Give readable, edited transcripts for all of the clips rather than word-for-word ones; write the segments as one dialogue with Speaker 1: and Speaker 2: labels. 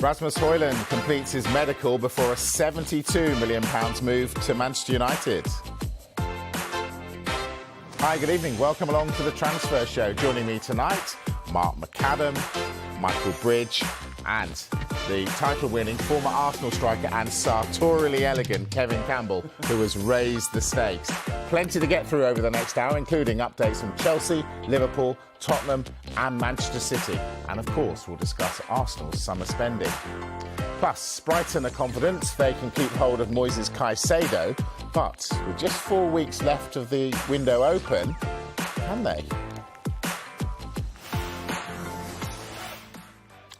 Speaker 1: Rasmus Hojlund completes his medical before a £72 million move to Manchester United. Hi, good evening. Welcome along to the Transfer Show. Joining me tonight, Mark McAdam, Michael Bridge and the title-winning former Arsenal striker and sartorially elegant Kevin Campbell, who has raised the stakes. Plenty to get through over the next hour, including updates from Chelsea, Liverpool, Tottenham and Manchester City. And of course, we'll discuss Arsenal's summer spending. Plus, Brighton are confident they can keep hold of Moises Caicedo, but with just 4 weeks left of the window open, can they?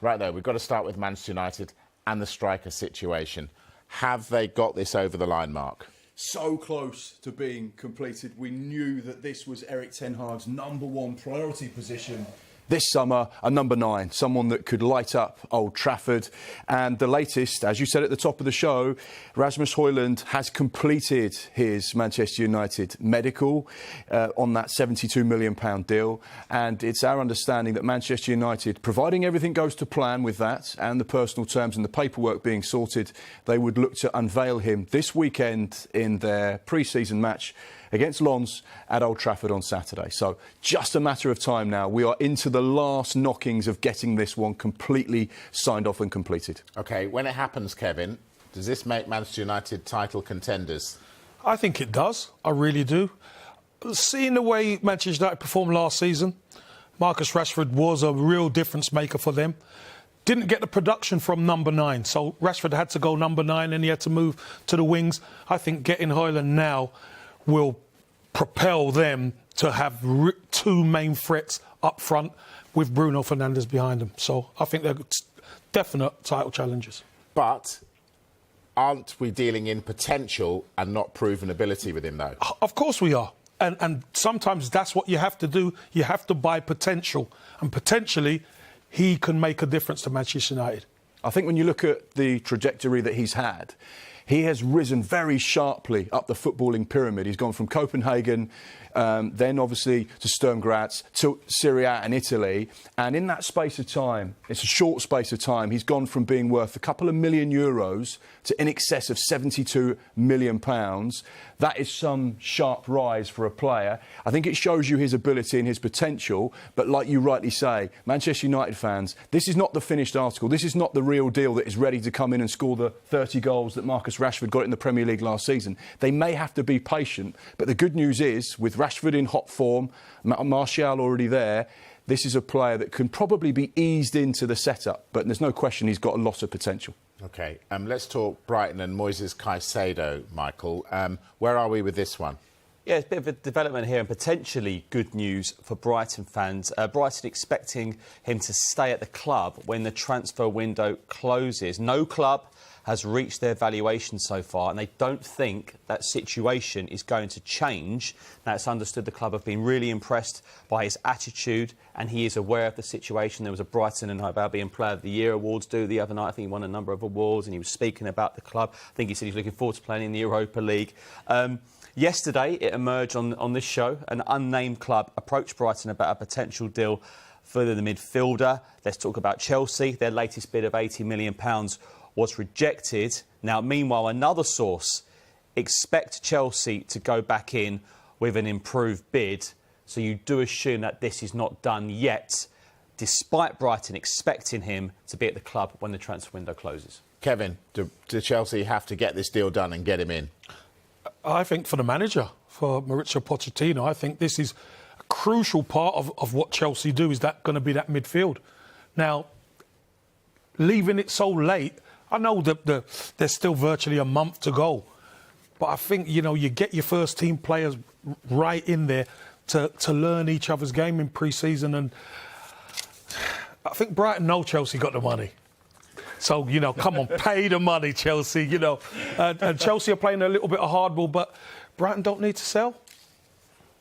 Speaker 1: Right, though, we've got to start with Manchester United and the striker situation. Have they got this over the line, Mark?
Speaker 2: So close to being completed. We knew that this was Erik ten Hag's #1 priority position this summer, a number 9, someone that could light up Old Trafford. And the latest, as you said at the top of the show, Rasmus Hojlund has completed his Manchester United medical on that £72 million deal. And it's our understanding that Manchester United, providing everything goes to plan with that and the personal terms and the paperwork being sorted, they would look to unveil him this weekend in their pre-season match against Lens at Old Trafford on Saturday. So just a matter of time now. We are into the last knockings of getting this one completely signed off and completed. OK, when it happens, Kevin, does this make Manchester United title contenders?
Speaker 3: I think it does. I really do. Seeing the way Manchester United performed last season, Marcus Rashford was a real difference maker for them. Didn't get the production from number 9, so Rashford had to go number 9 and he had to move to the wings. I think getting Hojlund now will propel them to have 2 main threats up front with Bruno Fernandes behind them. So I think they're definite title challengers.
Speaker 1: But aren't we dealing in potential and not proven ability with him, though?
Speaker 3: Of course we are. And sometimes that's what you have to do. You have to buy potential. And potentially, he can make a difference to Manchester United.
Speaker 2: I think when you look at the trajectory that he's had, he has risen very sharply up the footballing pyramid. He's gone from Copenhagen, then obviously to Sturm Graz, to Serie A and Italy. And in that space of time, it's a short space of time, he's gone from being worth a couple of million euros to in excess of £72 million. That is some sharp rise for a player. I think it shows you his ability and his potential. But like you rightly say, Manchester United fans, this is not the finished article. This is not the real deal that is ready to come in and score the 30 goals that Marcus Rashford got in the Premier League last season. They may have to be patient. But the good news is, with Rashford in hot form, Martial already there, this is a player that can probably be eased into the setup. But there's no question he's got a lot of potential. OK, let's talk Brighton and Moises Caicedo, Michael. Where are we with this one?
Speaker 4: Yeah, it's a bit of a development here and potentially good news for Brighton fans. Brighton expecting him to stay at the club when the transfer window closes. No club has reached their valuation so far, and they don't think that situation is going to change. Now, it's understood the club have been really impressed by his attitude, and he is aware of the situation. There was a Brighton and Hove Albion Player of the Year awards due the other night. I think he won a number of awards, and he was speaking about the club. I think he said he's looking forward to playing in the Europa League. Yesterday, it emerged on this show, an unnamed club approached Brighton about a potential deal for the midfielder. Let's talk about Chelsea. Their latest bid of £80 million was rejected. Now, meanwhile, another source expect Chelsea to go back in with an improved bid. So you do assume that this is not done yet, despite Brighton expecting him to be at the club when the transfer window closes.
Speaker 1: Kevin, do Chelsea have to get this deal done and get him in?
Speaker 3: I think for the manager, for Mauricio Pochettino, I think this is a crucial part of what Chelsea do, is that going to be that midfield. Now, leaving it so late, I know that there's still virtually a month to go, but I think, you know, you get your first team players right in there to learn each other's game in pre-season, and I think Brighton know Chelsea got the money. So, you know, come on, pay the money, Chelsea, you know. And Chelsea are playing a little bit of hardball, but Brighton don't need to sell.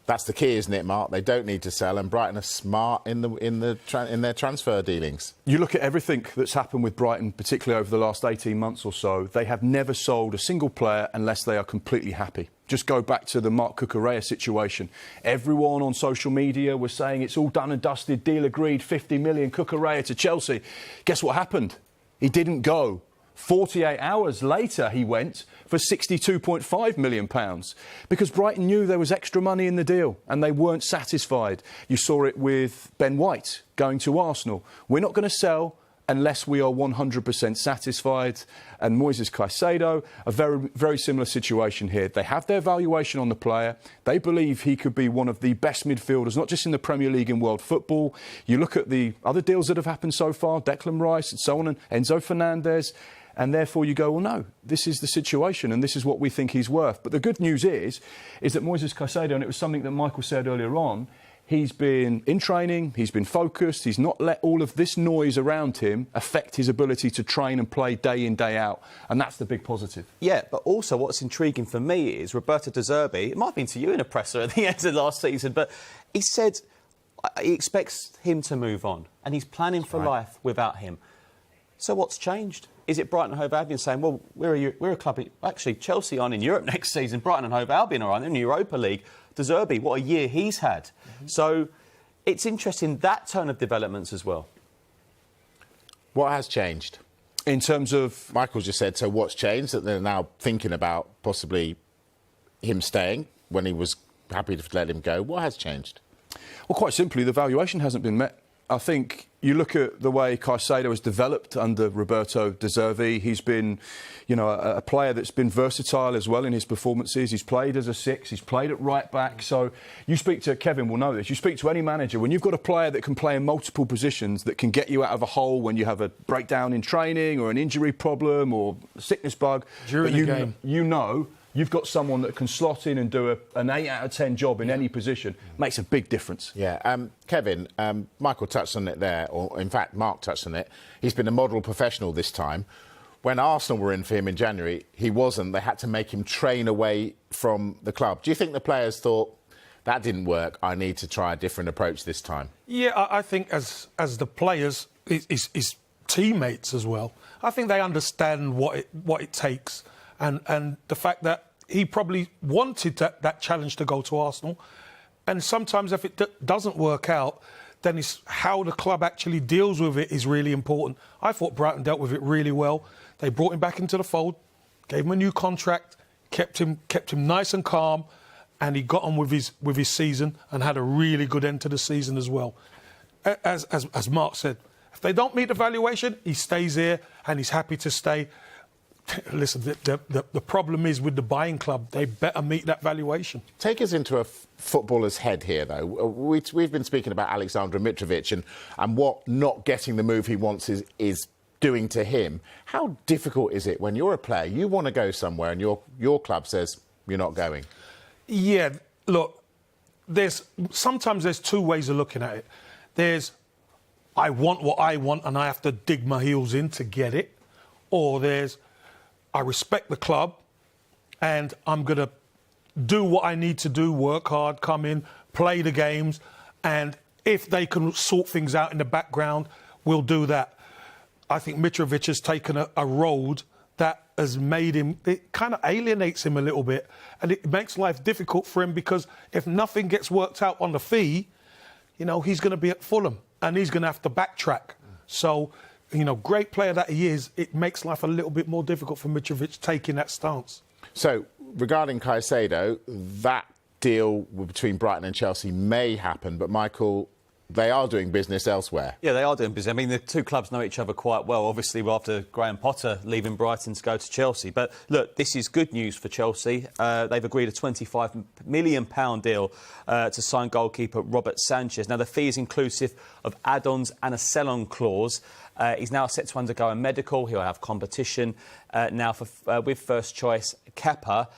Speaker 1: That's the key, isn't it, Mark? They don't need to sell, and Brighton are smart in their transfer dealings.
Speaker 2: You look at everything that's happened with Brighton, particularly over the last 18 months or so, they have never sold a single player unless they are completely happy. Just go back to the Marc Cucurella situation. Everyone on social media was saying it's all done and dusted, deal agreed, 50 million, Cucurella to Chelsea. Guess what happened? He didn't go. 48 hours later, he went for £62.5 million because Brighton knew there was extra money in the deal and they weren't satisfied. You saw it with Ben White going to Arsenal. We're not going to sell unless we are 100% satisfied. And Moises Caicedo, a very, very similar situation here. They have their valuation on the player. They believe he could be one of the best midfielders, not just in the Premier League, in world football. You look at the other deals that have happened so far, Declan Rice and so on, and Enzo Fernandez, and therefore you go, well, no, this is the situation and this is what we think he's worth. But the good news is that Moises Caicedo, and it was something that Michael said earlier on, he's been in training, he's been focused, he's not let all of this noise around him affect his ability to train and play day in, day out. And that's the big positive.
Speaker 4: Yeah, but also what's intriguing for me is Roberto De Zerbi, it might have been to you in a presser at the end of last season, but he said he expects him to move on and he's planning for life without him. So what's changed? Is it Brighton and Hove Albion saying, well, we're a club... Actually, Chelsea aren't in Europe next season. Brighton and Hove Albion are in the Europa League. De Zerbi, what a year he's had. Mm-hmm. So it's interesting, that turn of developments as well.
Speaker 1: What has changed?
Speaker 2: In terms of...
Speaker 1: Michael just said, so what's changed? That they're now thinking about possibly him staying when he was happy to let him go. What has changed?
Speaker 2: Well, quite simply, the valuation hasn't been met. I think you look at the way Caicedo has developed under Roberto De Zerbi. He's been, you know, a player that's been versatile as well in his performances. He's played as a six, he's played at right back. So you speak to, Kevin will know this, you speak to any manager, when you've got a player that can play in multiple positions, that can get you out of a hole when you have a breakdown in training or an injury problem or a sickness bug.
Speaker 3: During the game.
Speaker 2: You know you've got someone that can slot in and do an 8 out of 10 job in any position. Makes a big difference.
Speaker 1: Yeah. Kevin, Michael touched on it there, or in fact, Mark touched on it. He's been a model professional this time. When Arsenal were in for him in January, he wasn't. They had to make him train away from the club. Do you think the players thought, that didn't work, I need to try a different approach this time?
Speaker 3: Yeah, I think as the players, his teammates as well, I think they understand what it takes. And the fact that he probably wanted that challenge to go to Arsenal. And sometimes if it doesn't work out, then it's how the club actually deals with it is really important. I thought Brighton dealt with it really well. They brought him back into the fold, gave him a new contract, kept him nice and calm, and he got on with his season and had a really good end to the season as well. As Mark said, if they don't meet the valuation, he stays here and he's happy to stay. Listen, the problem is with the buying club, they better meet that valuation.
Speaker 1: Take us into a footballer's head here, though. We've been speaking about Aleksandar Mitrovic and what not getting the move he wants is doing to him. How difficult is it when you're a player, you want to go somewhere and your club says you're not going? Yeah,
Speaker 3: look, sometimes there's two ways of looking at it. There's, I want what I want and I have to dig my heels in to get it. Or there's, I respect the club and I'm going to do what I need to do, work hard, come in, play the games, and if they can sort things out in the background, we'll do that. I think Mitrovic has taken a road that has made him, it kind of alienates him a little bit, and it makes life difficult for him because if nothing gets worked out on the fee, you know, he's going to be at Fulham and he's going to have to backtrack. So, you know, great player that he is, it makes life a little bit more difficult for Mitrovic taking that stance.
Speaker 1: So, regarding Caicedo, that deal between Brighton and Chelsea may happen, but Michael, they are doing business elsewhere.
Speaker 4: Yeah, they are doing business. I mean, the two clubs know each other quite well, obviously, after Graham Potter leaving Brighton to go to Chelsea. But look, this is good news for Chelsea. They've agreed a £25 million deal to sign goalkeeper Robert Sanchez. Now, the fee is inclusive of add-ons and a sell-on clause. He's now set to undergo a medical. He'll have competition now with first choice Kepa.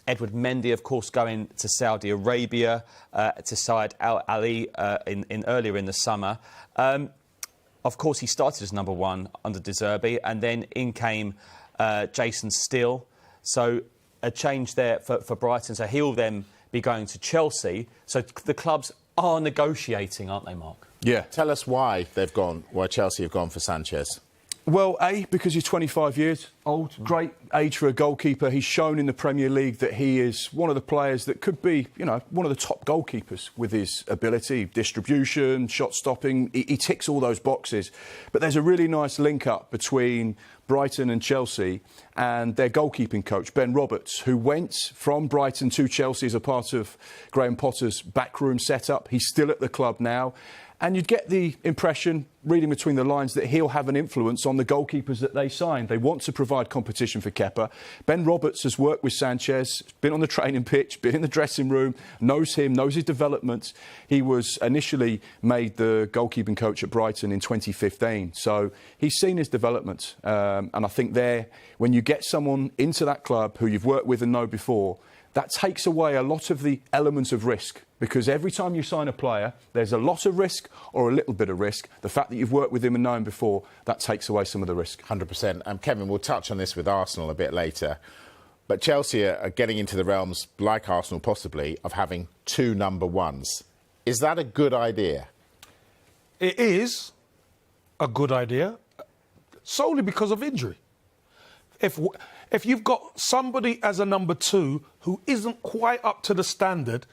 Speaker 4: Edward Mendy, of course, going to Saudi Arabia to side Al Ali earlier in the summer. Of course, he started as number one under De Zerbi, and then in came Jason Steele. So a change there for Brighton. So he'll then be going to Chelsea. So the clubs are negotiating, aren't they, Mark?
Speaker 2: Yeah.
Speaker 1: Tell us why Chelsea have gone for Sanchez.
Speaker 2: Well, because he's 25 years. Old, great age for a goalkeeper. He's shown in the Premier League that he is one of the players that could be, you know, one of the top goalkeepers with his ability, distribution, shot stopping. He ticks all those boxes. But there's a really nice link up between Brighton and Chelsea and their goalkeeping coach, Ben Roberts, who went from Brighton to Chelsea as a part of Graham Potter's backroom setup. He's still at the club now. And you'd get the impression, reading between the lines, that he'll have an influence on the goalkeepers that they sign. They want to provide competition for Kepa. Ben Roberts has worked with Sanchez, been on the training pitch, been in the dressing room, knows him, knows his development. He was initially made the goalkeeping coach at Brighton in 2015. So he's seen his development. And I think when you get someone into that club who you've worked with and know before, that takes away a lot of the elements of risk, because every time you sign a player, there's a lot of risk or a little bit of risk. The fact that you've worked with him and known him before, that takes away some of the risk.
Speaker 1: 100%. Kevin, we'll touch on this with Arsenal a bit later. But Chelsea are getting into the realms, like Arsenal possibly, of having two number ones. Is that a good idea?
Speaker 3: It is a good idea, solely because of injury. If you've got somebody as a number two who isn't quite up to the standard,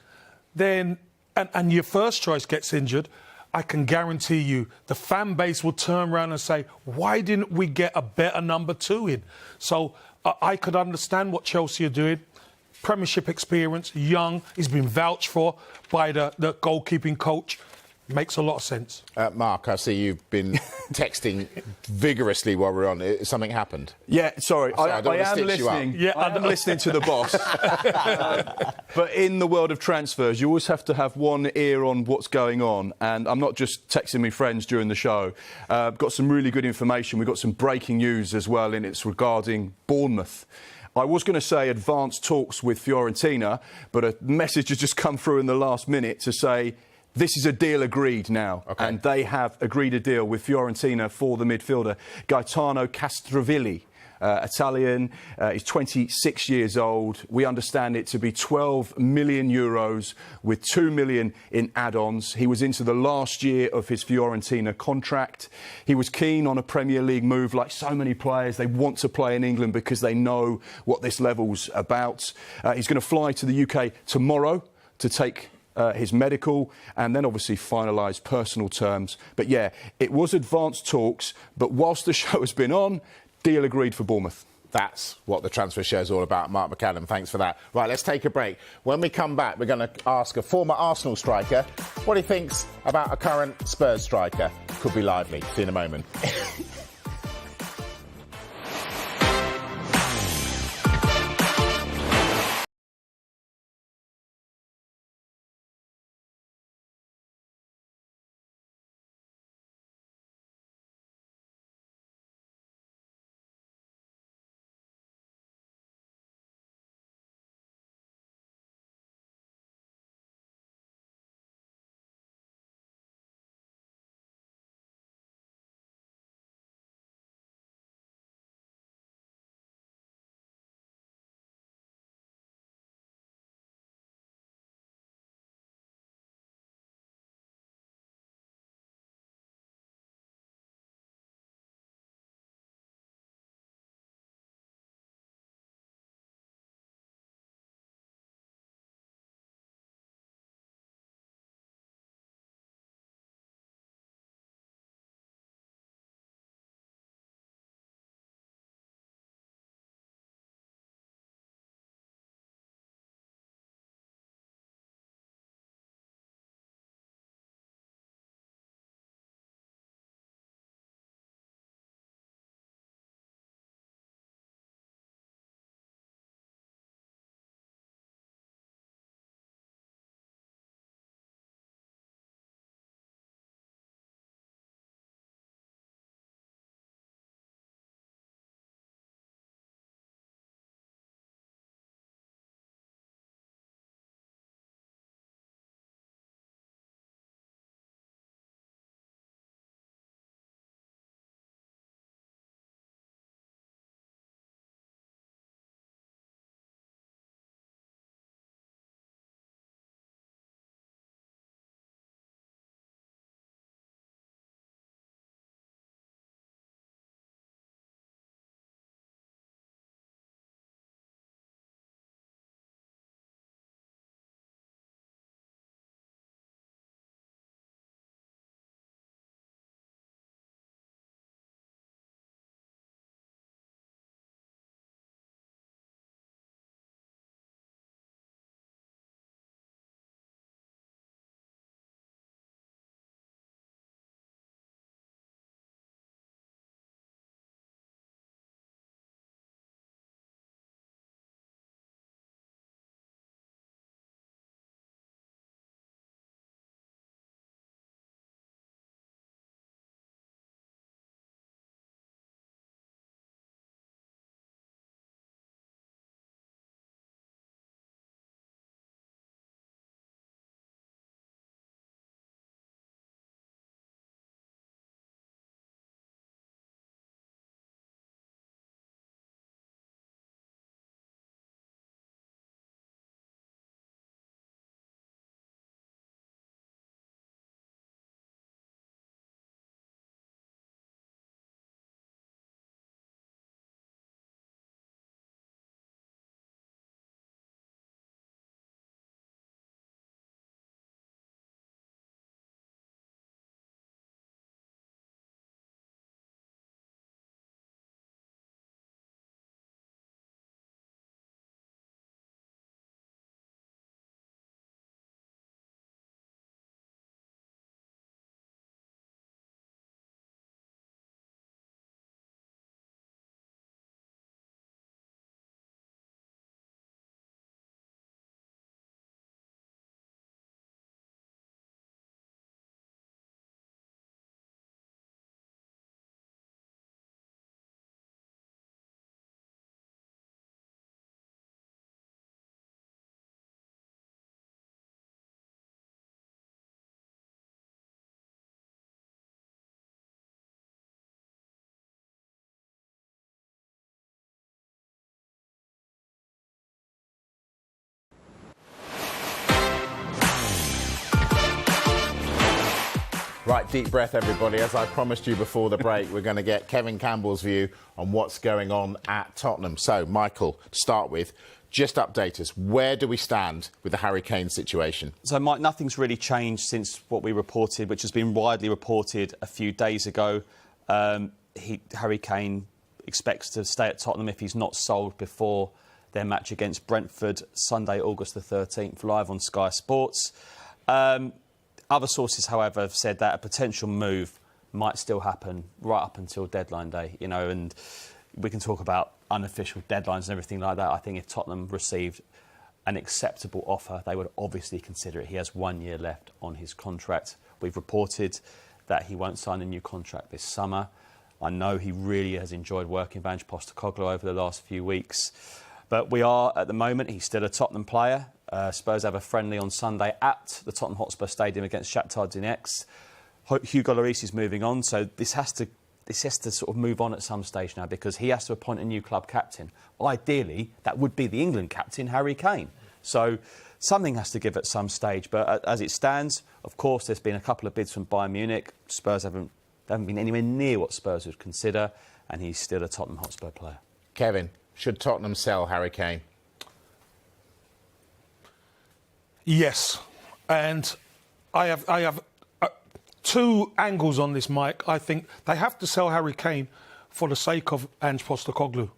Speaker 3: then and your first choice gets injured, I can guarantee you the fan base will turn around and say, why didn't we get a better number two in? So I could understand what Chelsea are doing. Premiership experience, young, he's been vouched for by the goalkeeping coach. Makes a lot of sense.
Speaker 1: Mark, I see you've been texting vigorously while we're on. Something happened?
Speaker 2: Yeah, sorry. I am listening.
Speaker 3: Yeah,
Speaker 2: I am listening to the boss. But in the world of transfers, you always have to have one ear on what's going on. And I'm not just texting me friends during the show. Got some really good information. We've got some breaking news as well, and it's regarding Bournemouth. I was going to say advanced talks with Fiorentina, but a message has just come through in the last minute to say this is a deal agreed now. Okay. And they have agreed a deal with Fiorentina for the midfielder, Gaetano Castrovilli. Italian, he's 26 years old. We understand it to be 12 million euros with 2 million in add-ons. He was into the last year of his Fiorentina contract. He was keen on a Premier League move, like so many players. They want to play in England because they know what this level's about. He's going to fly to the UK tomorrow to take his medical and then obviously finalise personal terms. But yeah, it was advanced talks, but whilst the show has been on, deal agreed for Bournemouth.
Speaker 1: That's what the transfer show is all about. Mark McAdam, thanks for that. Right, let's take a break. When we come back, we're going to ask a former Arsenal striker what he thinks about a current Spurs striker. Could be lively. See you in a moment. Right, deep breath, everybody. As I promised you before the break, we're going to get Kevin Campbell's view on what's going on at Tottenham. So, Michael, to start with, just update us. Where do we stand with the Harry Kane situation?
Speaker 4: So, Mike, nothing's really changed since what we reported, which has been widely reported a few days ago. Harry Kane expects to stay at Tottenham if he's not sold before their match against Brentford, Sunday, August the 13th, live on Sky Sports. Other sources, however, have said that a potential move might still happen right up until deadline day, you know, and we can talk about unofficial deadlines and everything like that. I think if Tottenham received an acceptable offer, they would obviously consider it. He has 1 year left on his contract. We've reported that he won't sign a new contract this summer. I know he really has enjoyed working with Ange Postecoglou over the last few weeks. But we are, at the moment, he's still a Tottenham player. Spurs have a friendly on Sunday at the Tottenham Hotspur Stadium against Shakhtar Donetsk. Hugo Lloris is moving on, so this has to sort of move on at some stage now because he has to appoint a new club captain. Ideally, that would be the England captain, Harry Kane. So something has to give at some stage. But as it stands, of course, there's been a couple of bids from Bayern Munich. Spurs haven't been anywhere near what Spurs would consider, and he's still a Tottenham Hotspur player.
Speaker 1: Kevin, should Tottenham sell Harry Kane?
Speaker 3: Yes, and I have two angles on this, Mike. I think they have to sell Harry Kane for the sake of Ange Postecoglou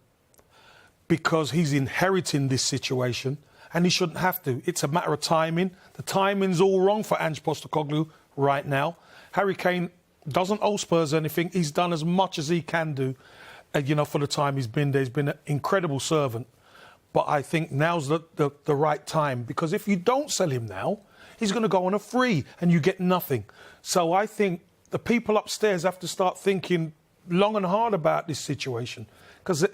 Speaker 3: because he's inheriting this situation and he shouldn't have to. It's a matter of timing. The timing's all wrong for Ange Postecoglou right now. Harry Kane doesn't owe Spurs anything. He's done as much as he can do, you know, for the time he's been there. He's been an incredible servant. But I think now's the right time because if you don't sell him now, he's going to go on a free and you get nothing. So I think the people upstairs have to start thinking long and hard about this situation because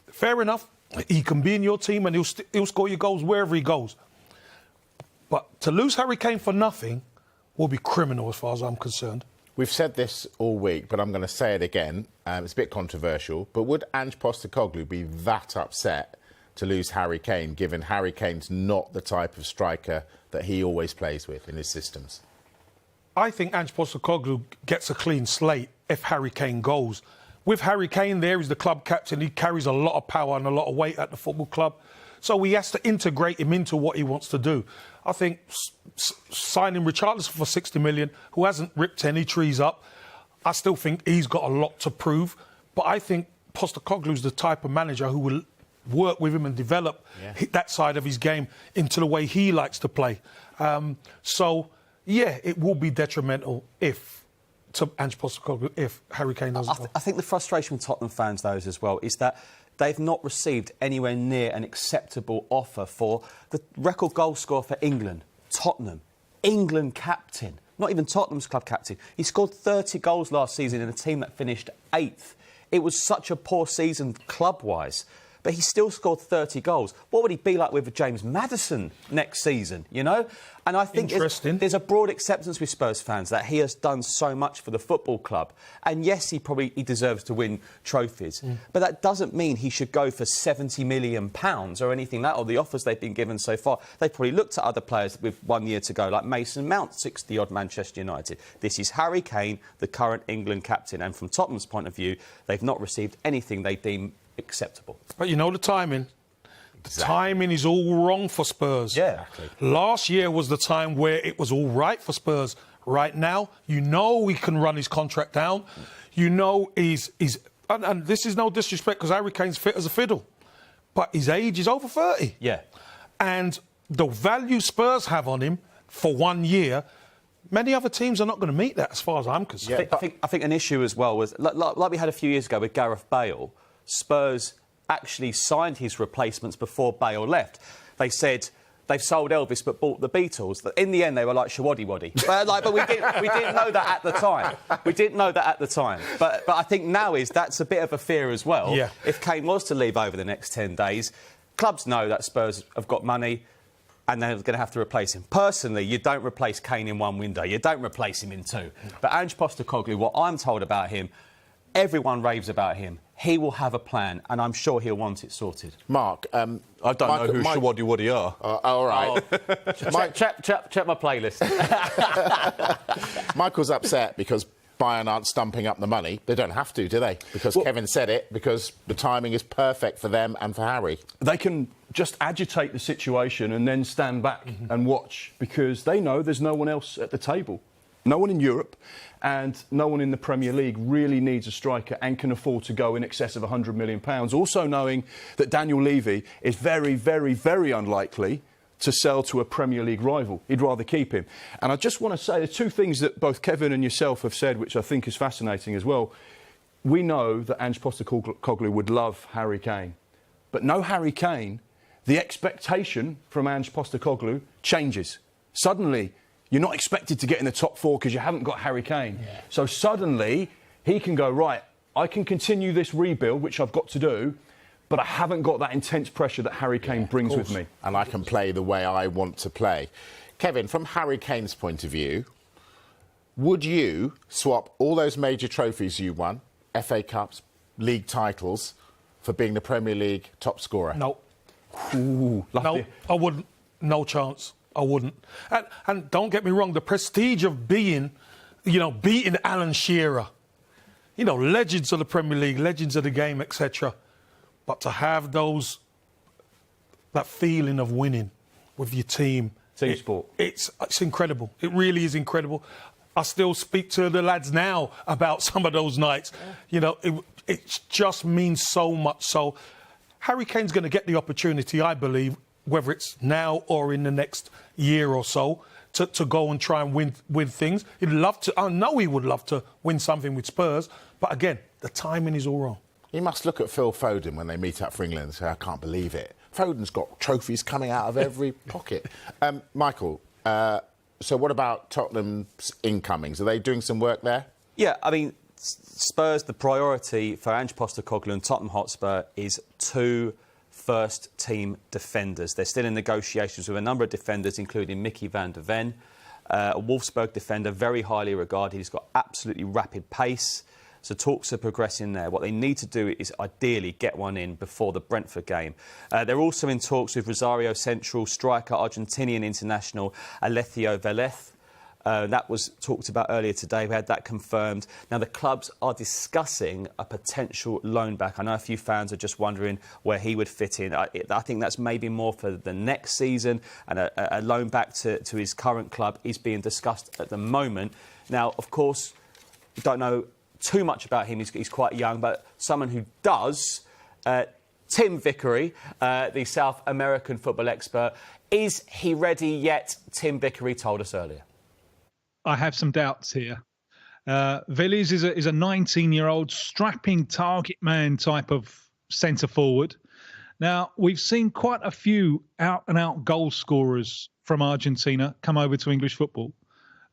Speaker 3: fair enough, he can be in your team and he'll score your goals wherever he goes. But to lose Harry Kane for nothing will be criminal as far as I'm concerned.
Speaker 1: We've said this all week, but I'm going to say it again. It's a bit controversial, but would Ange Postecoglou be that upset to lose Harry Kane, given Harry Kane's not the type of striker that he always plays with in his systems?
Speaker 3: I think Ange Postecoglou gets a clean slate if Harry Kane goes. With Harry Kane there, he's the club captain. He carries a lot of power and a lot of weight at the football club. So he has to integrate him into what he wants to do. I think signing Richarlison for 60 million, who hasn't ripped any trees up, I still think he's got a lot to prove. But I think Postecoglou's the type of manager who will work with him and develop that side of his game into the way he likes to play. It will be detrimental to Ange Postecoglou if Harry Kane doesn't go.
Speaker 4: I think the frustration with Tottenham fans, though, is as well, is that they've not received anywhere near an acceptable offer for the record goal scorer for England, Tottenham, England captain, not even Tottenham's club captain. He scored 30 goals last season in a team that finished 8th. It was such a poor season club-wise. But he still scored 30 goals. What would he be like with James Maddison next season, you know? And I think there's a broad acceptance with Spurs fans that he has done so much for the football club. And yes, he deserves to win trophies. But that doesn't mean he should go for £70 million or anything like that, or the offers they've been given so far. They've probably looked at other players with 1 year to go, like Mason Mount, 60-odd Manchester United. This is Harry Kane, the current England captain. And from Tottenham's point of view, they've not received anything they deem acceptable.
Speaker 3: But you know the timing. The timing is all wrong for Spurs.
Speaker 4: Yeah.
Speaker 3: Exactly. Last year was the time where it was all right for Spurs. Right now, you know he can run his contract down. You know he's and this is no disrespect because Harry Kane's fit as a fiddle. But his age is over 30.
Speaker 4: Yeah.
Speaker 3: And the value Spurs have on him for 1 year, many other teams are not going to meet that as far as I'm concerned.
Speaker 4: Yeah, I think an issue as well was, like we had a few years ago with Gareth Bale, Spurs actually signed his replacements before Bale left. They said they've sold Elvis but bought the Beatles. In the end, they were like Shawaddy Waddy. But we didn't know that at the time. We didn't know that at the time. But I think now that's a bit of a fear as well.
Speaker 3: Yeah.
Speaker 4: If Kane was to leave over the next 10 days, clubs know that Spurs have got money and they're going to have to replace him. Personally, you don't replace Kane in one window. You don't replace him in two. But Ange Postecoglou, what I'm told about him, everyone raves about him. he will have a plan, and I'm sure he'll want it sorted.
Speaker 1: Mark,
Speaker 2: I don't know who Shawadi Wadi are.
Speaker 1: All right.
Speaker 4: Check my playlist.
Speaker 1: Michael's upset because Bayern aren't stumping up the money. They don't have to, do they? Because Kevin said it, because the timing is perfect for them and for Harry.
Speaker 2: They can just agitate the situation and then stand back and watch, because they know there's no one else at the table. No one in Europe and no one in the Premier League really needs a striker and can afford to go in excess of £100 million. Also knowing that Daniel Levy is very, very, very unlikely to sell to a Premier League rival. He'd rather keep him. And I just want to say, there's two things that both Kevin and yourself have said, which I think is fascinating as well. We know that Ange Postecoglou would love Harry Kane. But no Harry Kane, the expectation from Ange Postecoglou changes. Suddenly, you're not expected to get in the top four because you haven't got Harry Kane. Yeah. So suddenly, he can go, right, I can continue this rebuild, which I've got to do, but I haven't got that intense pressure that Harry Kane brings with me.
Speaker 1: And I can play the way I want to play. Kevin, from Harry Kane's point of view, would you swap all those major trophies you won, FA Cups, league titles, for being the Premier League top scorer?
Speaker 3: No.
Speaker 2: Ooh,
Speaker 3: No, I wouldn't. No chance. I wouldn't. And don't get me wrong, the prestige of being, beating Alan Shearer, legends of the Premier League, legends of the game, etc. But to have that feeling of winning with your team.
Speaker 2: Team sport.
Speaker 3: It's incredible. It really is incredible. I still speak to the lads now about some of those nights. It just means so much. So Harry Kane's going to get the opportunity, I believe, whether it's now or in the next year or so, to go and try and win things. He'd love to. I know he would love to win something with Spurs. But again, the timing is all wrong.
Speaker 1: You must look at Phil Foden when they meet up for England and say, I can't believe it. Foden's got trophies coming out of every pocket. Michael, so what about Tottenham's incomings? Are they doing some work there?
Speaker 4: Yeah, I mean, Spurs, the priority for Ange Postecoglou and Tottenham Hotspur is 2 first-team defenders. They're still in negotiations with a number of defenders, including Mickey van der Ven, a Wolfsburg defender, very highly regarded. He's got absolutely rapid pace. So talks are progressing there. What they need to do is ideally get one in before the Brentford game. They're also in talks with Rosario Central striker, Argentinian international Alessio Vélez. That was talked about earlier today. We had that confirmed. Now, the clubs are discussing a potential loan back. I know a few fans are just wondering where he would fit in. I think that's maybe more for the next season, and a loan back to his current club is being discussed at the moment. Now, of course, we don't know too much about him. He's quite young, but someone who does, Tim Vickery, the South American football expert. Is he ready yet? Tim Vickery told us earlier.
Speaker 5: I have some doubts here. Vélez is a 19-year-old strapping target man type of centre forward. Now, we've seen quite a few out-and-out goal scorers from Argentina come over to English football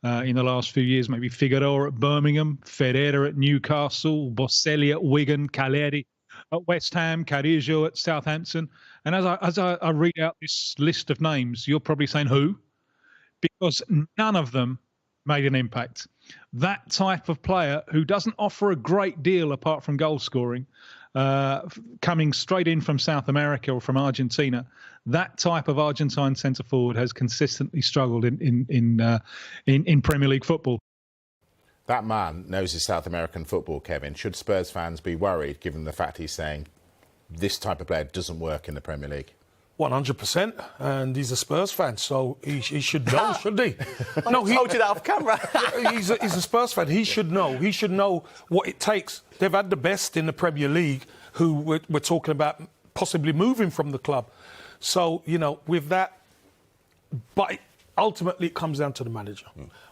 Speaker 5: in the last few years. Maybe Figueroa at Birmingham, Ferreira at Newcastle, Boselli at Wigan, Caleri at West Ham, Carrillo at Southampton. And as I read out this list of names, you're probably saying who? Because none of them made an impact. That type of player who doesn't offer a great deal apart from goal scoring, coming straight in from South America or from Argentina, that type of Argentine centre forward has consistently struggled in Premier League football.
Speaker 1: That man knows his South American football, Kevin. Should Spurs fans be worried, given the fact he's saying this type of player doesn't work in the Premier League?
Speaker 3: 100%, and he's a Spurs fan, so he should know, shouldn't he?
Speaker 4: No, he told you that off camera.
Speaker 3: he's a Spurs fan. He should know. He should know what it takes. They've had the best in the Premier League who we're talking about possibly moving from the club. So, with that, but ultimately it comes down to the manager.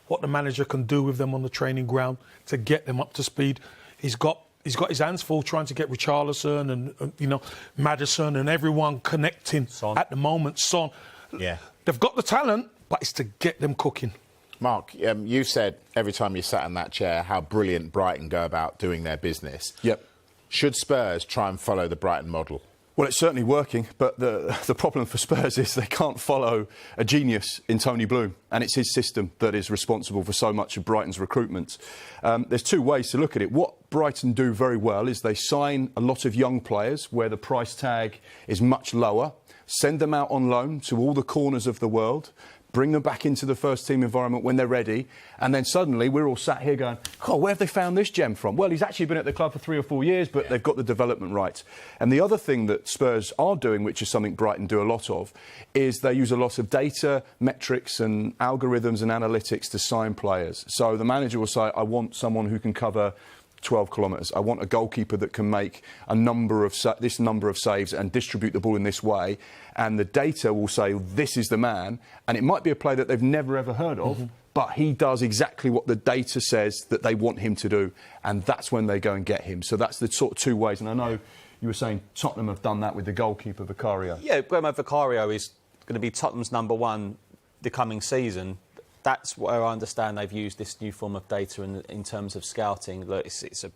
Speaker 3: What the manager can do with them on the training ground to get them up to speed. He's got his hands full trying to get Richarlison and Maddison and everyone connecting at the moment. Son,
Speaker 1: yeah,
Speaker 3: they've got the talent, but it's to get them cooking.
Speaker 1: Mark, you said every time you sat in that chair how brilliant Brighton go about doing their business.
Speaker 2: Yep.
Speaker 1: Should Spurs try and follow the Brighton model?
Speaker 2: Well, it's certainly working, but the problem for Spurs is they can't follow a genius in Tony Bloom, and it's his system that is responsible for so much of Brighton's recruitment. There's two ways to look at it. What Brighton do very well is they sign a lot of young players where the price tag is much lower, send them out on loan to all the corners of the world, bring them back into the first team environment when they're ready, and then suddenly we're all sat here going, oh, where have they found this gem from? Well, he's actually been at the club for 3 or 4 years, but they've got the development right. And the other thing that Spurs are doing, which is something Brighton do a lot of, is they use a lot of data, metrics and algorithms and analytics to sign players. So the manager will say, I want someone who can cover 12 kilometres. I want a goalkeeper that can make this number of saves and distribute the ball in this way. And the data will say, this is the man. And it might be a player that they've never, ever heard of, but he does exactly what the data says that they want him to do. And that's when they go and get him. So that's the sort of two ways. And I know you were saying Tottenham have done that with the goalkeeper, Vicario.
Speaker 4: Yeah, Guillermo Vicario is going to be Tottenham's #1 the coming season. That's where I understand they've used this new form of data in terms of scouting. Look, it's a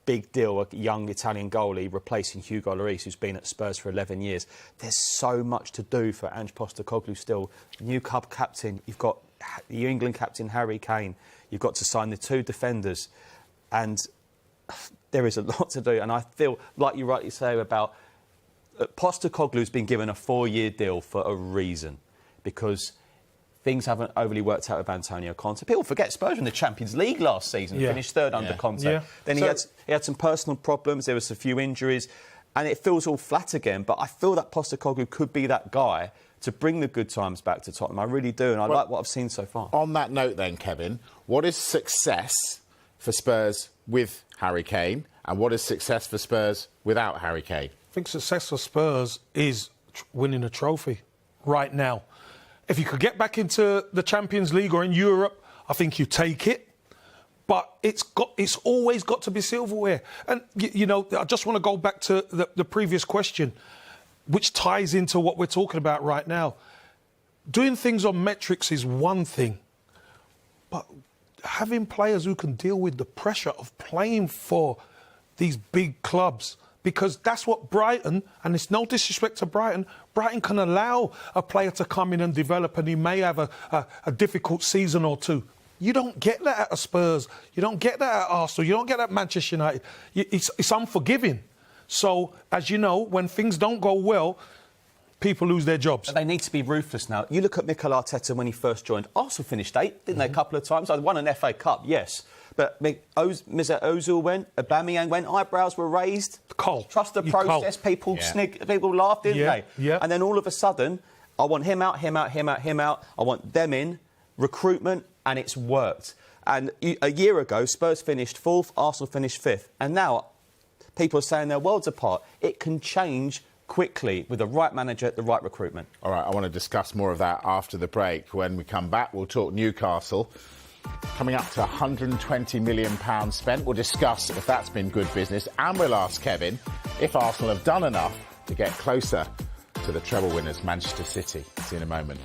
Speaker 4: big deal, a young Italian goalie replacing Hugo Lloris, who's been at Spurs for 11 years. There's so much to do for Ange Postecoglou still. New club captain, you've got the England captain Harry Kane, you've got to sign the 2 defenders, and there is a lot to do. And I feel, like you rightly say about Postecoglou's been given a 4-year deal for a reason, because things haven't overly worked out with Antonio Conte. People forget Spurs were in the Champions League last season, finished 3rd under Conte.
Speaker 3: Yeah.
Speaker 4: Then he had some personal problems, there was a few injuries, and it feels all flat again. But I feel that Postecoglou could be that guy to bring the good times back to Tottenham. I really do, and I like what I've seen so far.
Speaker 1: On that note then, Kevin, what is success for Spurs with Harry Kane, and what is success for Spurs without Harry Kane?
Speaker 3: I think success for Spurs is winning a trophy right now. If you could get back into the Champions League or in Europe, I think you take it. But it's always got to be silverware. And, you know, I just want to go back to the previous question, which ties into what we're talking about right now. Doing things on metrics is one thing, but having players who can deal with the pressure of playing for these big clubs, because that's what Brighton, and it's no disrespect to Brighton can allow a player to come in and develop, and he may have a difficult season or two. You don't get that at Spurs. You don't get that at Arsenal. You don't get that at Manchester United. It's unforgiving. So, as you know, when things don't go well, people lose their jobs.
Speaker 4: But they need to be ruthless now. You look at Mikel Arteta when he first joined. Arsenal finished 8th, didn't they, a couple of times? I won an FA Cup, yes. But Mesut Ozil went, Aubameyang went, eyebrows were raised.
Speaker 3: Cole.
Speaker 4: Trust the process. People people laughed, didn't they?
Speaker 3: Yeah.
Speaker 4: And then all of a sudden, I want him out, him out, him out, him out. I want them in, recruitment, and it's worked. And a year ago, Spurs finished 4th, Arsenal finished 5th. And now, people are saying they're worlds apart. It can change quickly with the right manager, the right recruitment.
Speaker 1: All right, I want to discuss more of that after the break. When we come back, we'll talk Newcastle. Coming up to £120 million spent. We'll discuss if that's been good business, and we'll ask Kevin if Arsenal have done enough to get closer to the treble winners, Manchester City. See you in a moment.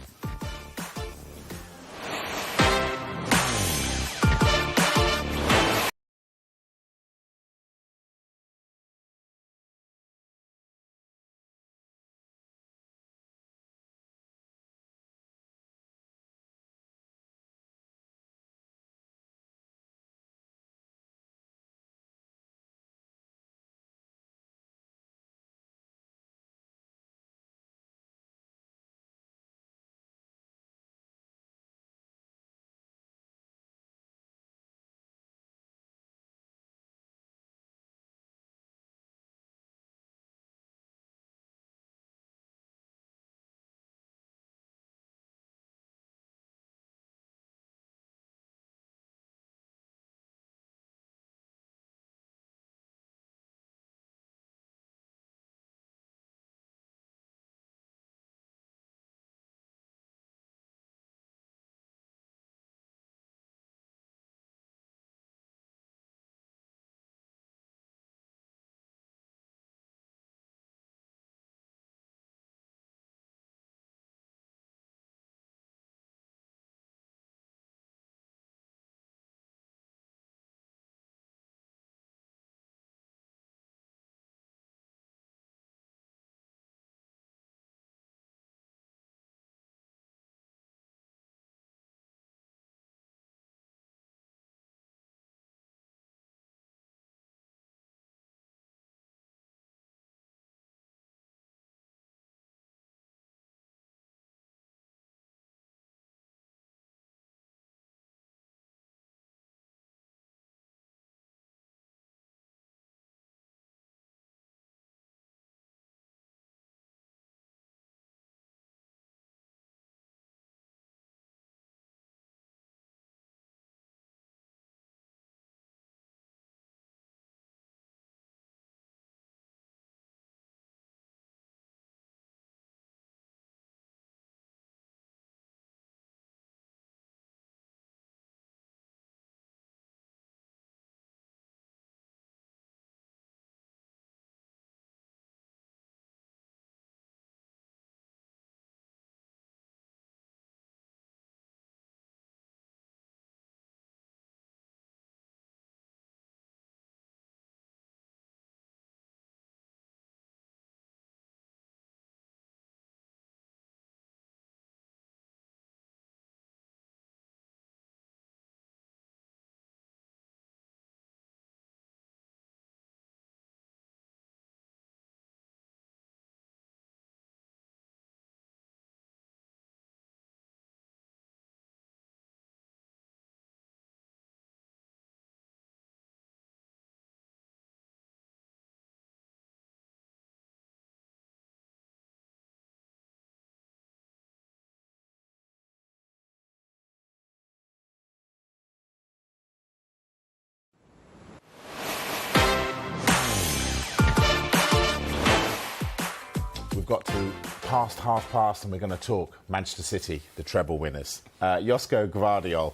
Speaker 1: got to past half-past and we're going to talk Manchester City, the treble winners. Josko Gvardiol,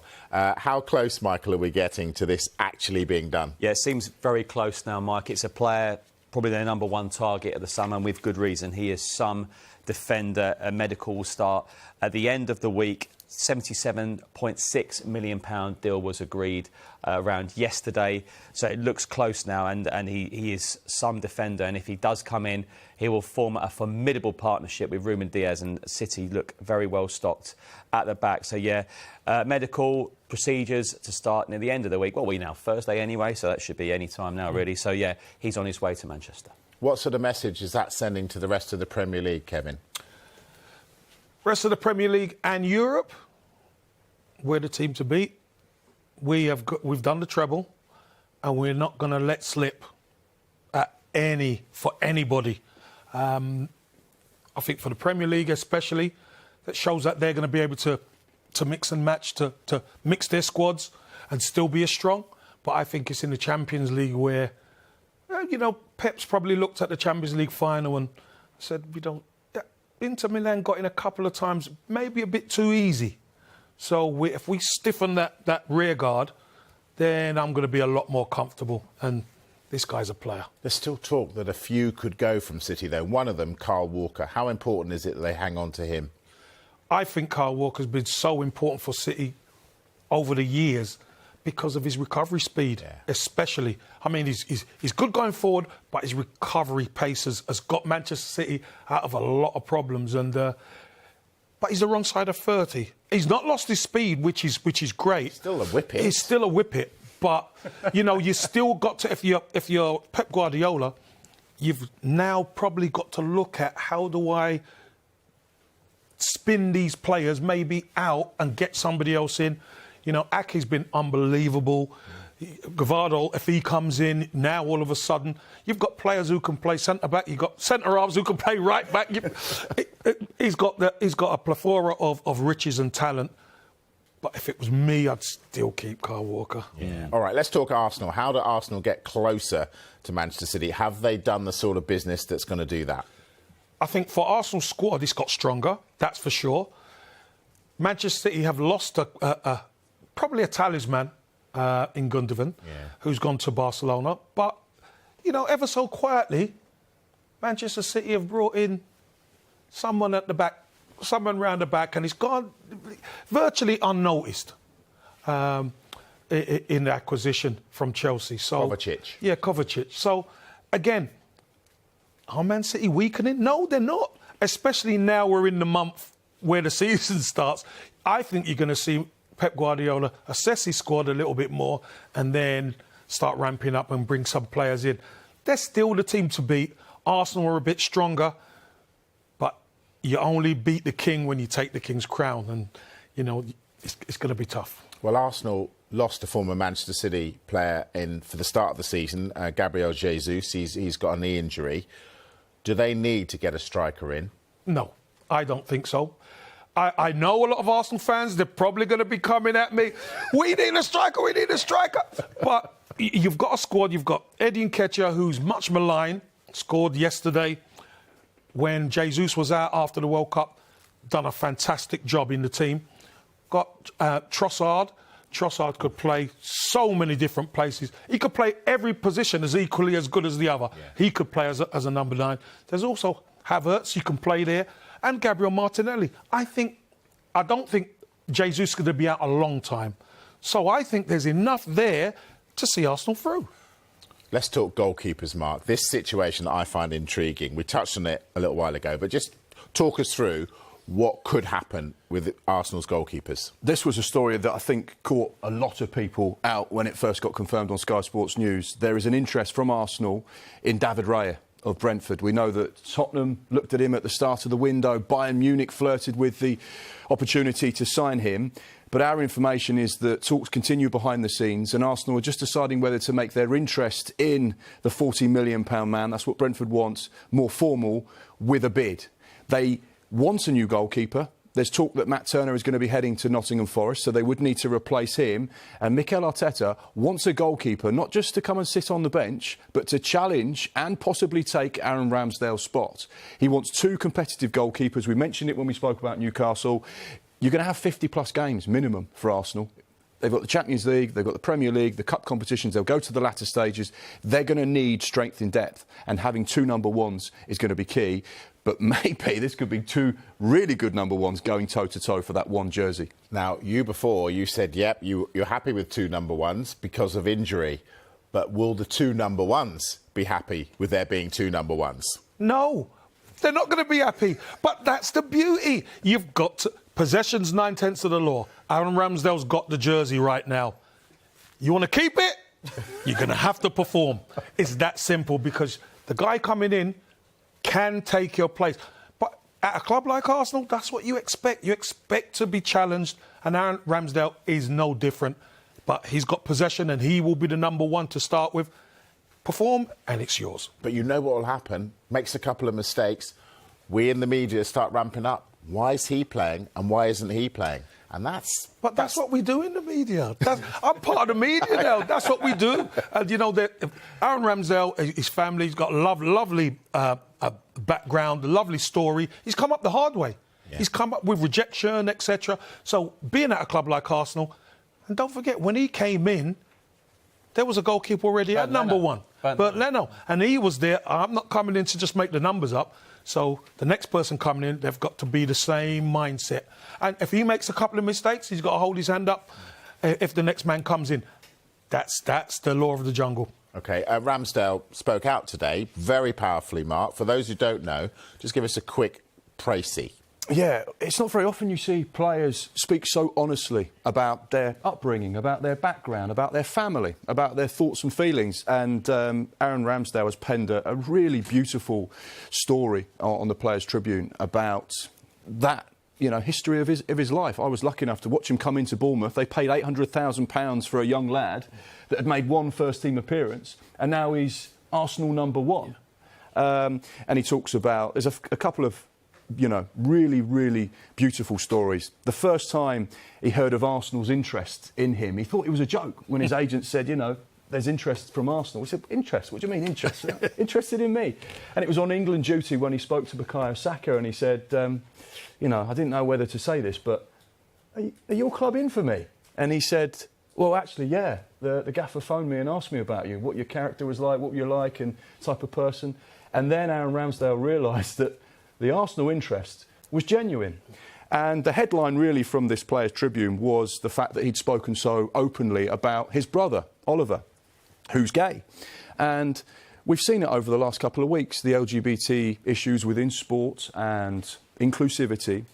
Speaker 1: how close, Michael, are we getting to this actually being done?
Speaker 4: Yeah, it seems very close now, Mike. It's a player, probably their number one target of the summer, and with good reason. He is some defender. A medical will start at the end of the week. £77.6 million deal was agreed around yesterday. So it looks close now, and he is some defender. And if he does come in, he will form a formidable partnership with Ruben Diaz, and City look very well stocked at the back. So, yeah, medical procedures to start near the end of the week. Well, we now Thursday anyway, so that should be any time now, really. So, yeah, he's on his way to Manchester.
Speaker 1: What sort of message is that sending to the rest of the Premier League, Kevin?
Speaker 3: Rest of the Premier League and Europe, we're the team to beat. We've done the treble, and we're not going to let slip for anybody. I think for the Premier League especially, that shows that they're going to be able to mix and match, to mix their squads and still be as strong. But I think it's in the Champions League where, Pep's probably looked at the Champions League final and said, Inter Milan got in a couple of times, maybe a bit too easy. So if we stiffen that rear guard, then I'm going to be a lot more comfortable. And this guy's a player.
Speaker 1: There's still talk that a few could go from City, though. One of them, Kyle Walker. How important is it that they hang on to him?
Speaker 3: I think Kyle Walker's been so important for City over the years because of his recovery speed, especially. I mean, he's good going forward, but his recovery pace has got Manchester City out of a lot of problems. And but he's the wrong side of 30. He's not lost his speed, which is great.
Speaker 1: Still a whippet.
Speaker 3: He's still a whippet, but you still got to. If you're Pep Guardiola, you've now probably got to look at how do I spin these players maybe out and get somebody else in. Ake's been unbelievable. Gvardiol, if he comes in, now all of a sudden, you've got players who can play centre-back, you've got centre-halves who can play right-back. He's got a plethora of riches and talent. But if it was me, I'd still keep Kyle Walker.
Speaker 1: Yeah. All right, let's talk Arsenal. How do Arsenal get closer to Manchester City? Have they done the sort of business that's going to do that?
Speaker 3: I think for Arsenal's squad, it's got stronger, that's for sure. Manchester City have lost probably a talisman in Gundogan, who's gone to Barcelona. But, ever so quietly, Manchester City have brought in someone at the back, someone round the back, and it's gone virtually unnoticed in the acquisition from Chelsea. So,
Speaker 1: Kovacic.
Speaker 3: Yeah, Kovacic. So, again, are Man City weakening? No, they're not. Especially now we're in the month where the season starts. I think you're going to see Pep Guardiola assess his squad a little bit more and then start ramping up and bring some players in. They're still the team to beat. Arsenal are a bit stronger, but you only beat the king when you take the king's crown, and, it's going to be tough.
Speaker 1: Well, Arsenal lost a former Manchester City player for the start of the season, Gabriel Jesus. He's got a knee injury. Do they need to get a striker in?
Speaker 3: No, I don't think so. I know a lot of Arsenal fans, they're probably going to be coming at me. We need a striker. But you've got a squad. You've got Eddie Nketiah, who's much maligned, scored yesterday when Jesus was out after the World Cup. Done a fantastic job in the team. Got Trossard. Trossard could play so many different places. He could play every position as equally as good as the other. Yeah. He could play as a number 9. There's also Havertz, you can play there, and Gabriel Martinelli. I don't think Jesus is going to be out a long time. So I think there's enough there to see Arsenal through.
Speaker 1: Let's talk goalkeepers, Mark. This situation that I find intriguing. We touched on it a little while ago, but just talk us through what could happen with Arsenal's goalkeepers.
Speaker 2: This was a story that I think caught a lot of people out when it first got confirmed on Sky Sports News. There is an interest from Arsenal in David Raya of Brentford. We know that Tottenham looked at him at the start of the window. Bayern Munich flirted with the opportunity to sign him. But our information is that talks continue behind the scenes, and Arsenal are just deciding whether to make their interest in the £40 million man, that's what Brentford wants, more formal, with a bid. They want a new goalkeeper. There's talk that Matt Turner is going to be heading to Nottingham Forest, so they would need to replace him. And Mikel Arteta wants a goalkeeper, not just to come and sit on the bench, but to challenge and possibly take Aaron Ramsdale's spot. He wants 2 competitive goalkeepers. We mentioned it when we spoke about Newcastle. You're going to have 50-plus games minimum for Arsenal. They've got the Champions League, they've got the Premier League, the cup competitions, they'll go to the latter stages. They're going to need strength in depth, and having 2 number ones is going to be key. But maybe this could be 2 really good number ones going toe-to-toe for that one jersey.
Speaker 1: Now, you said, yep, you're happy with 2 number ones because of injury. But will the 2 number ones be happy with there being 2 number ones?
Speaker 3: No, they're not going to be happy. But that's the beauty. You've got to... Possession's 9/10 of the law. Aaron Ramsdale's got the jersey right now. You want to keep it? You're going to have to perform. It's that simple, because the guy coming in can take your place. But at a club like Arsenal, that's what you expect. You expect to be challenged, and Aaron Ramsdale is no different. But he's got possession, and he will be the number 1 to start with. Perform, and it's yours.
Speaker 1: But you know what will happen? Makes a couple of mistakes. We in the media start ramping up. Why is he playing and why isn't he playing? And that's
Speaker 3: what we do in the media. I'm part of the media now. That's what we do. And you know that Aaron Ramsdale, his family's got a lovely background, a lovely story. He's come up the hard way. Yeah. He's come up with rejection, etc. So being at a club like Arsenal, and don't forget, when he came in, there was a goalkeeper already at number 1, Bert Leno, and he was there. I'm not coming in to just make the numbers up. So the next person coming in, they've got to be the same mindset. And if he makes a couple of mistakes, he's got to hold his hand up if the next man comes in. That's the law of the jungle.
Speaker 1: OK, Ramsdale spoke out today, very powerfully, Mark. For those who don't know, just give us a quick précis.
Speaker 2: Yeah, it's not very often you see players speak so honestly about their upbringing, about their background, about their family, about their thoughts and feelings. And Aaron Ramsdale has penned a really beautiful story on the Players' Tribune about that, history of his life. I was lucky enough to watch him come into Bournemouth. They paid £800,000 for a young lad that had made 1 first-team appearance, and now he's Arsenal number 1. And he talks about... There's a couple of really, really beautiful stories. The first time he heard of Arsenal's interest in him, he thought it was a joke when his agent said, there's interest from Arsenal. He said, interest? What do you mean, interest? Interested in me? And it was on England duty when he spoke to Bukayo Saka, and he said, I didn't know whether to say this, but are your club in for me? And he said, well, actually, yeah. The gaffer phoned me and asked me about you, what your character was like, what you're like, and type of person. And then Aaron Ramsdale realised that the Arsenal interest was genuine. And the headline really from this Players' Tribune was the fact that he'd spoken so openly about his brother, Oliver, who's gay. And we've seen it over the last couple of weeks. The LGBT issues within sport and inclusivity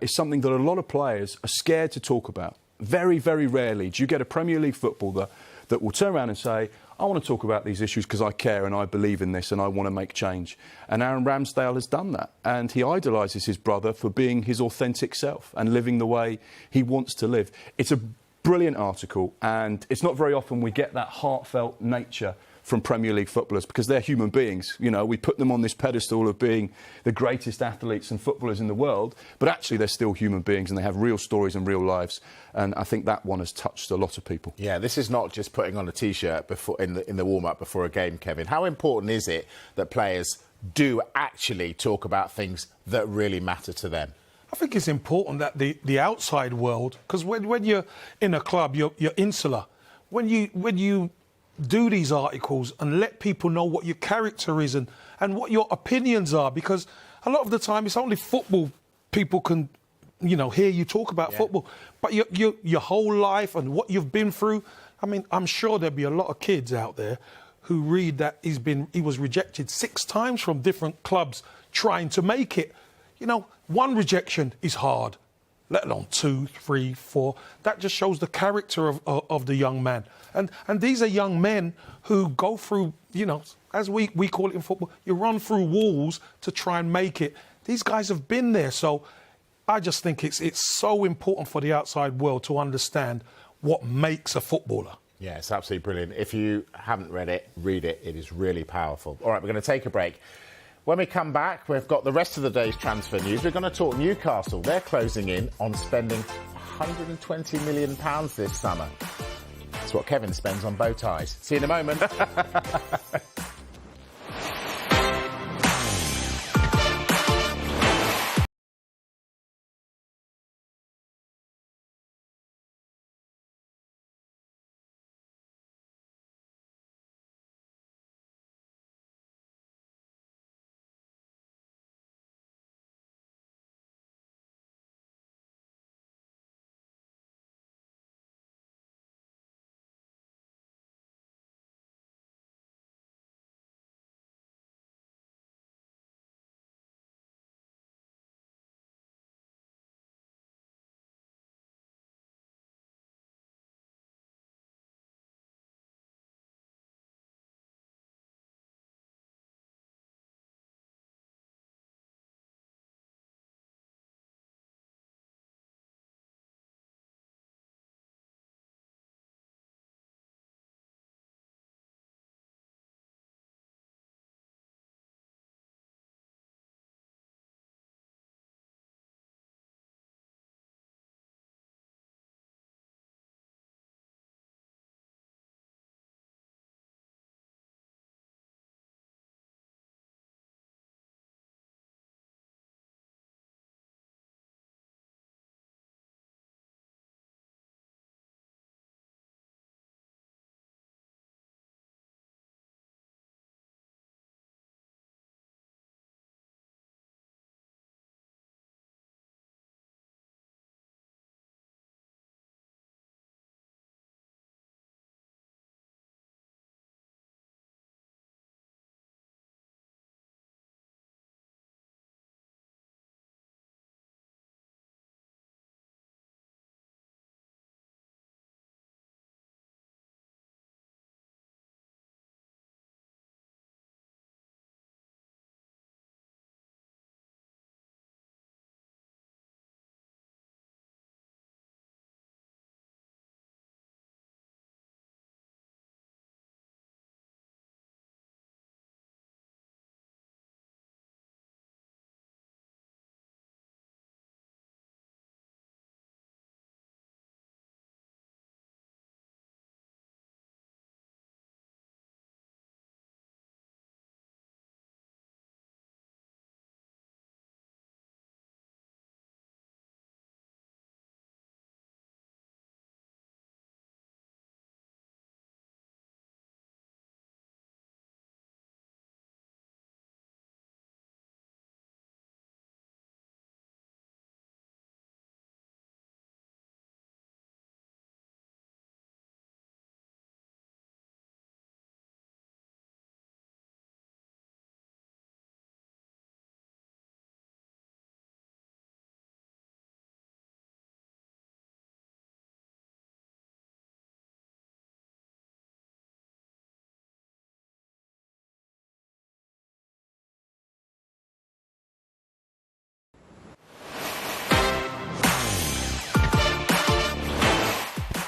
Speaker 2: is something that a lot of players are scared to talk about. Very, very rarely do you get a Premier League footballer that will turn around and say, I want to talk about these issues because I care and I believe in this and I want to make change. And Aaron Ramsdale has done that. And he idolises his brother for being his authentic self and living the way he wants to live. It's a brilliant article, and it's not very often we get that heartfelt nature from Premier League footballers, because they're human beings. We put them on this pedestal of being the greatest athletes and footballers in the world, but actually they're still human beings and they have real stories and real lives. And I think that one has touched a lot of people.
Speaker 1: Yeah, this is not just putting on a T-shirt in the warm-up before a game, Kevin. How important is it that players do actually talk about things that really matter to them?
Speaker 3: I think it's important that the outside world, because when you're in a club, you're insular. When you do these articles and let people know what your character is and what your opinions are, because a lot of the time it's only football people can, hear you talk about football, but your whole life and what you've been through. I mean, I'm sure there'll be a lot of kids out there who read that he was rejected 6 times from different clubs trying to make it. One rejection is hard, let alone 2, 3, 4. That just shows the character of the young man. And these are young men who go through, as we call it in football, you run through walls to try and make it. These guys have been there. So I just think it's so important for the outside world to understand what makes a footballer.
Speaker 1: Yeah, it's absolutely brilliant. If you haven't read it, read it. It is really powerful. All right, we're going to take a break. When we come back, we've got the rest of the day's transfer news. We're going to talk Newcastle. They're closing in on spending £120 million this summer. That's what Kevin spends on bow ties. See you in a moment.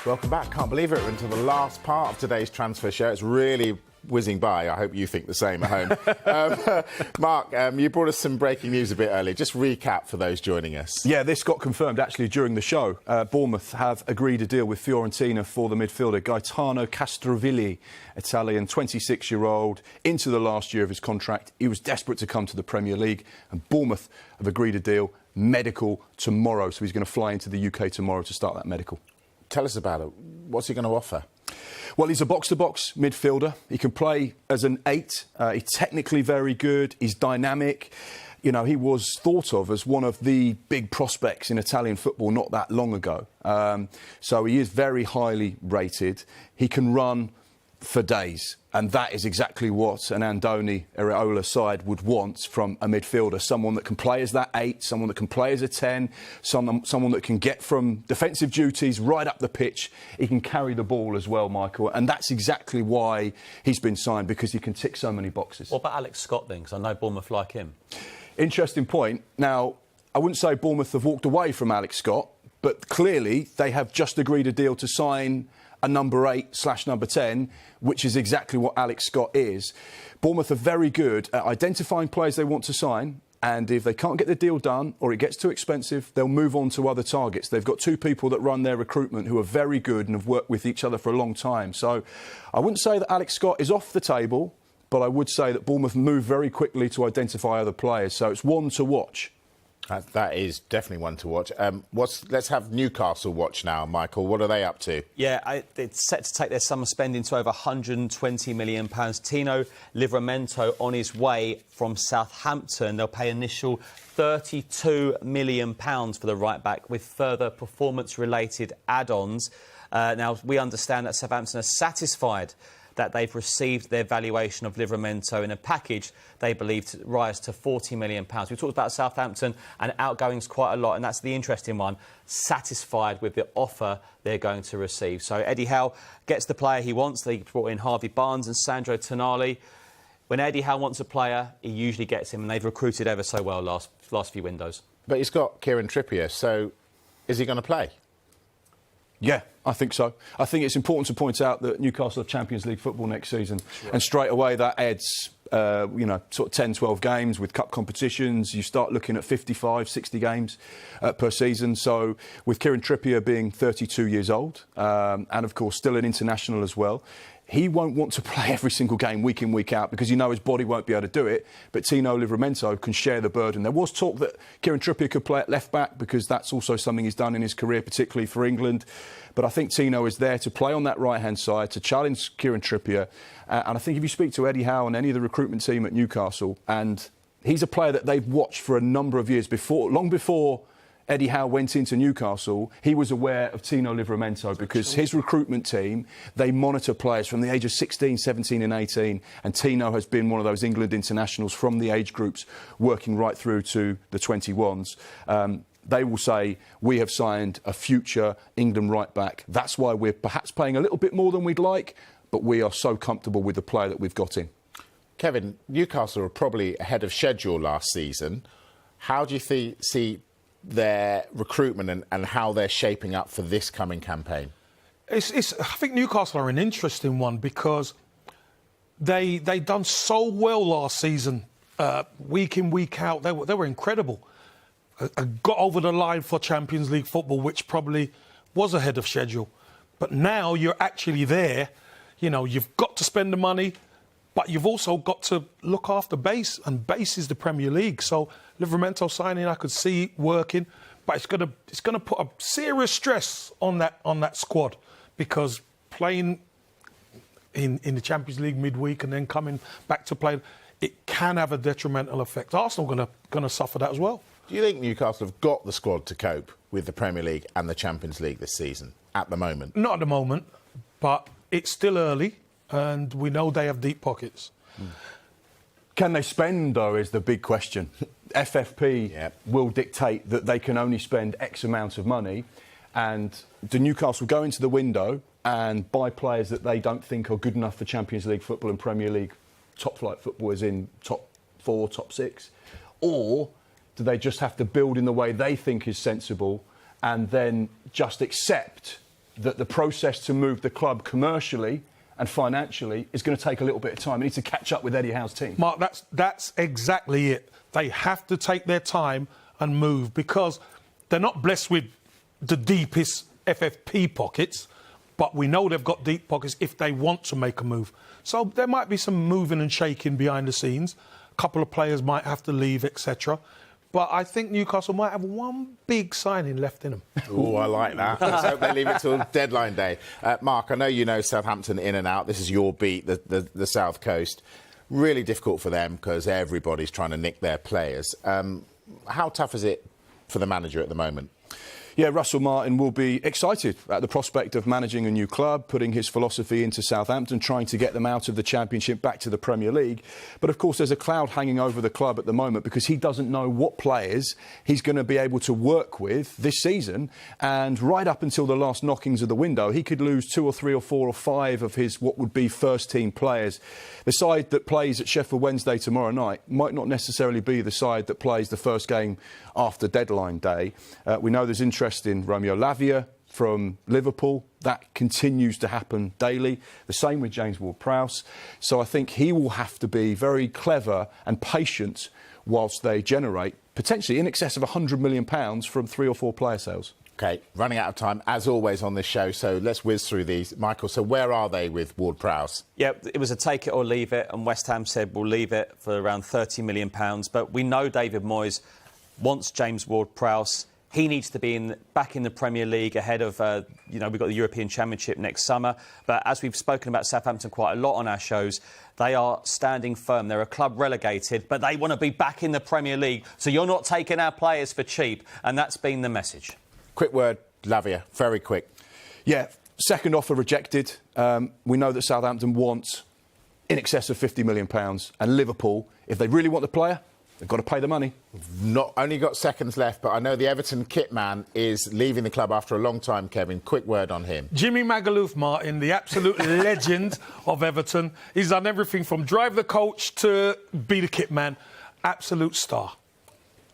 Speaker 1: Welcome back. Can't believe it. We're into the last part of today's transfer show. It's really whizzing by. I hope you think the same at home. Mark, you brought us some breaking news a bit earlier. Just recap for those joining us.
Speaker 2: Yeah, this got confirmed actually during the show. Bournemouth have agreed a deal with Fiorentina for the midfielder Gaetano Castrovilli, Italian 26-year-old, into the last year of his contract. He was desperate to come to the Premier League, and Bournemouth have agreed a deal, medical tomorrow. So he's going to fly into the UK tomorrow to start that medical.
Speaker 1: Tell us about it. What's he going to offer?
Speaker 2: Well, he's a box-to-box midfielder. He can play as an 8. He's technically very good. He's dynamic. You know, he was thought of as one of the big prospects in Italian football not that long ago. So he is very highly rated. He can run for days. And that is exactly what an Andoni Iraola side would want from a midfielder. Someone that can play as that 8, someone that can play as a 10, someone that can get from defensive duties right up the pitch. He can carry the ball as well, Michael. And that's exactly why he's been signed, because he can tick so many boxes.
Speaker 4: What about Alex Scott then? Because I know Bournemouth like him.
Speaker 2: Interesting point. Now, I wouldn't say Bournemouth have walked away from Alex Scott, but clearly they have just agreed a deal to sign a number 8/number 10, which is exactly what Alex Scott is. Bournemouth are very good at identifying players they want to sign, and if they can't get the deal done or it gets too expensive, they'll move on to other targets. They've got two people that run their recruitment who are very good and have worked with each other for a long time. So I wouldn't say that Alex Scott is off the table, but I would say that Bournemouth move very quickly to identify other players. So it's one to watch.
Speaker 1: That is definitely one to watch. Let's have Newcastle watch now, Michael. What are they up to?
Speaker 4: Yeah, it's set to take their summer spending to over £120 million. Tino Livramento on his way from Southampton. They'll pay initial £32 million for the right-back with further performance-related add-ons. Now, we understand that Southampton are satisfied that they've received their valuation of Livramento in a package they believe to rise to £40 million. We talked about Southampton and outgoings quite a lot, and that's the interesting one, satisfied with the offer they're going to receive. So Eddie Howe gets the player he wants. They brought in Harvey Barnes and Sandro Tonali. When Eddie Howe wants a player, he usually gets him, and they've recruited ever so well last few windows.
Speaker 1: But he's got Kieran Trippier, so is he going to play?
Speaker 2: Yeah, I think so. I think it's important to point out that Newcastle have Champions League football next season. Sure. And straight away that adds, sort of 10, 12 games with cup competitions. You start looking at 55, 60 games per season. So with Kieran Trippier being 32 years old and, of course, still an international as well, he won't want to play every single game week in, week out because you know his body won't be able to do it. But Tino Livramento can share the burden. There was talk that Kieran Trippier could play at left-back because that's also something he's done in his career, particularly for England. But I think Tino is there to play on that right-hand side, to challenge Kieran Trippier. And I think if you speak to Eddie Howe and any of the recruitment team at Newcastle, and he's a player that they've watched for a number of years before, long before Eddie Howe went into Newcastle, he was aware of Tino Livramento because his recruitment team, they monitor players from the age of 16, 17 and 18, and Tino has been one of those England internationals from the age groups working right through to the 21s. They will say, we have signed a future England right-back. That's why we're perhaps paying a little bit more than we'd like, but we are so comfortable with the player that we've got in.
Speaker 1: Kevin, Newcastle are probably ahead of schedule last season. How do you see their recruitment and how they're shaping up for this coming campaign?
Speaker 3: I think Newcastle are an interesting one because they done so well last season, week in, week out. They were incredible. Got over the line for Champions League football, which probably was ahead of schedule. But now you're actually there. You know, you've got to spend the money, but you've also got to look after base, and base is the Premier League. So Livramento signing, I could see working, but it's gonna put a serious stress on that squad because playing in the Champions League midweek and then coming back to play, it can have a detrimental effect. Arsenal gonna suffer that as well.
Speaker 1: Do you think Newcastle have got the squad to cope with the Premier League and the Champions League this season at the moment?
Speaker 3: Not at the moment, but it's still early, and we know they have deep pockets.
Speaker 2: Can they spend, though, is the big question. FFP will dictate that they can only spend X amount of money, and do Newcastle go into the window and buy players that they don't think are good enough for Champions League football and Premier League top-flight football, as in top 4, top 6? Or do they just have to build in the way they think is sensible and then just accept that the process to move the club commercially and financially is going to take a little bit of time? They need to catch up with Eddie Howe's team.
Speaker 3: Mark, that's exactly it. They have to take their time and move because they're not blessed with the deepest FFP pockets, but we know they've got deep pockets if they want to make a move. So there might be some moving and shaking behind the scenes. A couple of players might have to leave, etc. But I think Newcastle might have one big signing left in them.
Speaker 1: Oh, I like that. Let's hope they leave it till deadline day. Mark, I know you know Southampton in and out. This is your beat, the South Coast. Really difficult for them because everybody's trying to nick their players. How tough is it for the manager at the moment?
Speaker 2: Yeah, Russell Martin will be excited at the prospect of managing a new club, putting his philosophy into Southampton, trying to get them out of the Championship back to the Premier League. But of course, there's a cloud hanging over the club at the moment because he doesn't know what players he's going to be able to work with this season. And right up until the last knockings of the window, he could lose 2 or 3 or 4 or 5 of his what would be first-team players. The side that plays at Sheffield Wednesday tomorrow night might not necessarily be the side that plays the first game after deadline day. We know there's interest in Romeo Lavia from Liverpool. That continues to happen daily. The same with James Ward-Prowse. So I think he will have to be very clever and patient whilst they generate potentially in excess of £100 million from 3 or 4 player sales.
Speaker 1: OK, running out of time, as always, on this show, so let's whiz through these. Michael, so where are they with Ward-Prowse?
Speaker 4: Yeah, it was a take it or leave it, and West Ham said we'll leave it for around £30 million. But we know David Moyes wants James Ward-Prowse. He needs to be back in the Premier League ahead of, we've got the European Championship next summer. But as we've spoken about Southampton quite a lot on our shows, they are standing firm. They're a club relegated, but they want to be back in the Premier League. So you're not taking our players for cheap, and that's been the message.
Speaker 1: Quick word, Lavia, very quick.
Speaker 2: Yeah, second offer rejected. We know that Southampton want in excess of £50 million. And Liverpool, if they really want the player, they've got to pay the money.
Speaker 1: Not only got seconds left, but I know the Everton kit man is leaving the club after a long time, Kevin. Quick word on him.
Speaker 3: Jimmy Magaluf, Martin, the absolute legend of Everton. He's done everything from drive the coach to be the kit man. Absolute star.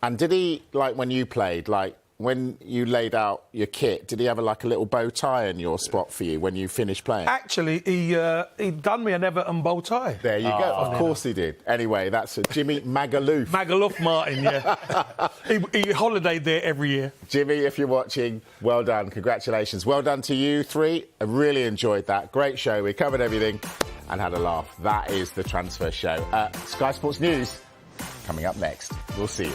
Speaker 1: And did he, like when you played, like when you laid out your kit, did he have a little bow tie in your spot for you when you finished playing?
Speaker 3: Actually, he done me an Everton bow tie.
Speaker 1: There you go. Of course he did. Anyway, that's Jimmy Magaluf.
Speaker 3: Magaluf Martin, yeah. he holidayed there every year.
Speaker 1: Jimmy, if you're watching, well done. Congratulations. Well done to you three. I really enjoyed that. Great show. We covered everything and had a laugh. That is the Transfer Show. Sky Sports News coming up next. We'll see you.